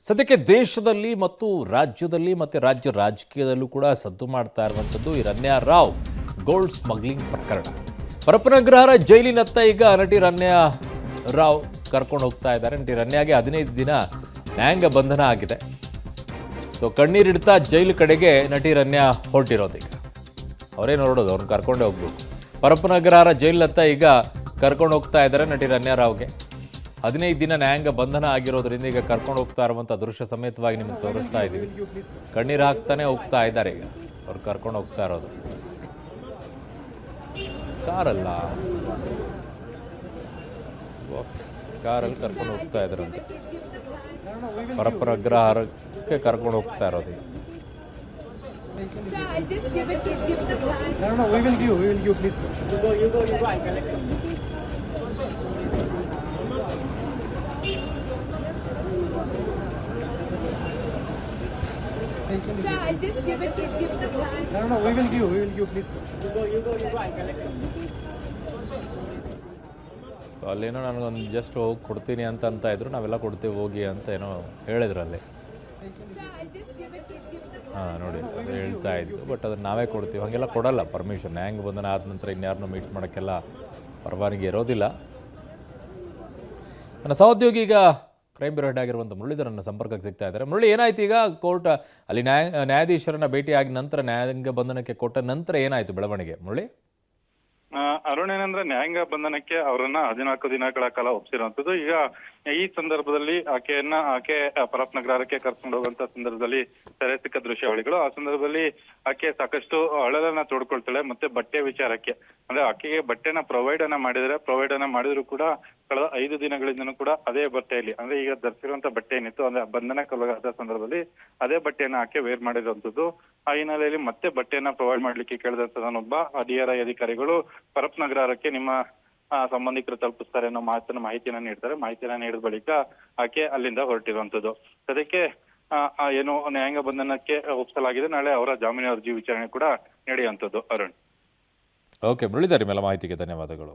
ಸದ್ಯಕ್ಕೆ ದೇಶದಲ್ಲಿ ಮತ್ತು ರಾಜ್ಯದಲ್ಲಿ ಮತ್ತು ರಾಜ್ಯ ರಾಜಕೀಯದಲ್ಲೂ ಕೂಡ ಸದ್ದು ಮಾಡ್ತಾ ಇರುವಂಥದ್ದು ಈ ರನ್ಯಾ ರಾವ್ ಗೋಲ್ಡ್ ಸ್ಮಗ್ಲಿಂಗ್ ಪ್ರಕರಣ. ಪರಪ್ಪನಗ್ರಹಾರ ಜೈಲಿನತ್ತ ಈಗ ನಟಿ ರನ್ಯಾ ರಾವ್ ಕರ್ಕೊಂಡು ಹೋಗ್ತಾ ಇದ್ದಾರೆ. ನಟಿ ರನ್ಯಾಗೆ 15 ದಿನ ನ್ಯಾಯಾಂಗ ಬಂಧನ ಆಗಿದೆ. ಸೊ ಕಣ್ಣೀರಿಡ್ತಾ ಜೈಲು ಕಡೆಗೆ ನಟಿ ರನ್ಯಾ ಹೊರಟಿರೋದು. ಈಗ ಅವರೇ ನೋಡೋದು, ಅವ್ರನ್ನ ಕರ್ಕೊಂಡೇ ಹೋಗ್ಬೇಕು. ಪರಪ್ಪನಗ್ರಹಾರ ಜೈಲಿನತ್ತ ಈಗ ಕರ್ಕೊಂಡು ಹೋಗ್ತಾ ಇದ್ದಾರೆ ನಟಿ ರನ್ಯಾ ರಾವ್ಗೆ. 15 ದಿನ ನ್ಯಾಯಾಂಗ ಬಂಧನ ಆಗಿರೋದ್ರಿಂದ ಈಗ ಕರ್ಕೊಂಡು ಹೋಗ್ತಾ ಇರುವಂಥ ದೃಶ್ಯ ಸಮೇತವಾಗಿ ನಿಮಗೆ ತೋರಿಸ್ತಾ ಇದ್ದೀವಿ. ಕಣ್ಣೀರು ಹಾಕ್ತಾನೆ ಹೋಗ್ತಾ ಇದ್ದಾರೆ. ಈಗ ಅವ್ರು ಕರ್ಕೊಂಡು ಹೋಗ್ತಾ ಇರೋದು ಕಾರಲ್ಲ, ಕಾರಲ್ಲಿ ಕರ್ಕೊಂಡು ಹೋಗ್ತಾ ಇದ್ದಾರಂತೆ. ಪರಪ್ಪನಗ್ರಹಾರಕ್ಕೆ ಕರ್ಕೊಂಡು ಹೋಗ್ತಾ ಇರೋದು. Sir, I'll just give the plan. No, we will give, please. You go, I collect them. Sir, I'll just give the plan. No, we will give, please. You go, I collect them. So ಅಲ್ಲೇನೋ ನನಗೊಂದು just ಹೋಗಿ ಕೊಡ್ತೀನಿ ಅಂತ ಇದ್ರು. ನಾವೆಲ್ಲ ಕೊಡ್ತೀವಿ ಹೋಗಿ ಅಂತ ಏನೋ ಹೇಳಿದ್ರು ಅಲ್ಲಿ. ಹಾಂ ನೋಡಿ, ಅದು ಹೇಳ್ತಾ ಇದ್ದು. ಬಟ್ ಅದನ್ನು ನಾವೇ ಕೊಡ್ತೀವಿ, ಹಾಗೆಲ್ಲ ಕೊಡಲ್ಲ ಪರ್ಮಿಷನ್. ನ್ಯಾಯಾಂಗ ಬಂಧನ ಆದ ನಂತರ ಇನ್ಯಾರನ್ನೂ ಮೀಟ್ ಮಾಡೋಕ್ಕೆಲ್ಲ ಪರವಾನಗಿ ಇರೋದಿಲ್ಲ. ನನ್ನ ಸಹೋದ್ಯೋಗಿ ಈಗ ಕ್ರೈಮ್ ಬ್ಯೂರೋ ಹೆಡ್ ಆಗಿರುವಂಥ ಮುರಳೀಧರ್ ನನ್ನ ಸಂಪರ್ಕಕ್ಕೆ ಸಿಗ್ತಾ ಇದ್ದಾರೆ. ಮುರಳಿ, ಏನಾಯ್ತು ಈಗ? ಕೋರ್ಟ್ ಅಲ್ಲಿ ನ್ಯಾಯಾಧೀಶರನ್ನ ಭೇಟಿಯಾಗಿ ನಂತರ ನ್ಯಾಯಾಂಗ ಬಂಧನಕ್ಕೆ ಕೊಟ್ಟ ನಂತರ ಏನಾಯಿತು ಬೆಳವಣಿಗೆ? ಮುರಳಿ, ಅರುಣ್, ಏನಂದ್ರೆ ನ್ಯಾಯಾಂಗ ಬಂಧನಕ್ಕೆ ಅವರನ್ನ 14 ದಿನಗಳ ಕಾಲ ಒಪ್ಪಿಸಿರುವಂತದ್ದು. ಈಗ ಈ ಸಂದರ್ಭದಲ್ಲಿ ಆಕೆ ಪರಪ್ಪನಗ್ರಹಾರಕ್ಕೆ ಕರ್ಕೊಂಡು ಹೋಗುವಂತ ಸಂದರ್ಭದಲ್ಲಿ ಸೆರೆ ಸಿಕ್ಕ ದೃಶ್ಯಾವಳಿಗಳು. ಆ ಸಂದರ್ಭದಲ್ಲಿ ಆಕೆ ಸಾಕಷ್ಟು ಅಳಲನ್ನ ತೋಡ್ಕೊಳ್ತಾಳೆ. ಮತ್ತೆ ಬಟ್ಟೆ ವಿಚಾರಕ್ಕೆ, ಅಂದ್ರೆ ಆಕೆಗೆ ಬಟ್ಟೆನ ಪ್ರೊವೈಡ್ ಅನ್ನ ಮಾಡಿದ್ರು ಕೂಡ ಕಳೆದ 5 ದಿನಗಳಿಂದನೂ ಕೂಡ ಅದೇ ಬಟ್ಟೆಯಲ್ಲಿ, ಅಂದ್ರೆ ಈಗ ಧರಿಸಿರುವಂತ ಬಟ್ಟೆ ಏನಿತ್ತು, ಅಂದ್ರೆ ಬಂಧನಕ್ಕೊಳಗಾದ ಸಂದರ್ಭದಲ್ಲಿ ಅದೇ ಬಟ್ಟೆಯನ್ನ ಆಕೆ ವೇರ್ ಮಾಡಿರುವಂತದ್ದು. ಆ ಹಿನ್ನೆಲೆಯಲ್ಲಿ ಮತ್ತೆ ಬಟ್ಟೆಯನ್ನ ಪ್ರೊವೈಡ್ ಮಾಡ್ಲಿಕ್ಕೆ ಕೇಳಿದಂತ DRI ಅಧಿಕಾರಿಗಳು ಪರಪ್ಪನಗ್ರಹಾರಕ್ಕೆ ನಿಮ್ಮ ಸಂಬಂಧಿಕರು ತಲುಪಿಸ್ತಾರೆ ಅನ್ನೋ ಮಾಹಿತಿಯನ್ನ ನೀಡ್ತಾರೆ. ಮಾಹಿತಿಯನ್ನ ನೀಡಿದ ಬಳಿಕ ಆಕೆ ಅಲ್ಲಿಂದ ಹೊರಟಿರುವಂತದ್ದು. ಅದಕ್ಕೆ ಏನು ನ್ಯಾಯಾಂಗ ಬಂಧನಕ್ಕೆ ಒಪ್ಪಿಸಲಾಗಿದೆ. ನಾಳೆ ಅವರ ಜಾಮೀನು ಅರ್ಜಿ ವಿಚಾರಣೆ ಕೂಡ ನಡೆಯುವಂತದ್ದು. ಅರುಣ್, ಓಕೆ ಮುರಳೀಧರ್, ಮೇಲೆ ಮಾಹಿತಿಗೆ ಧನ್ಯವಾದಗಳು.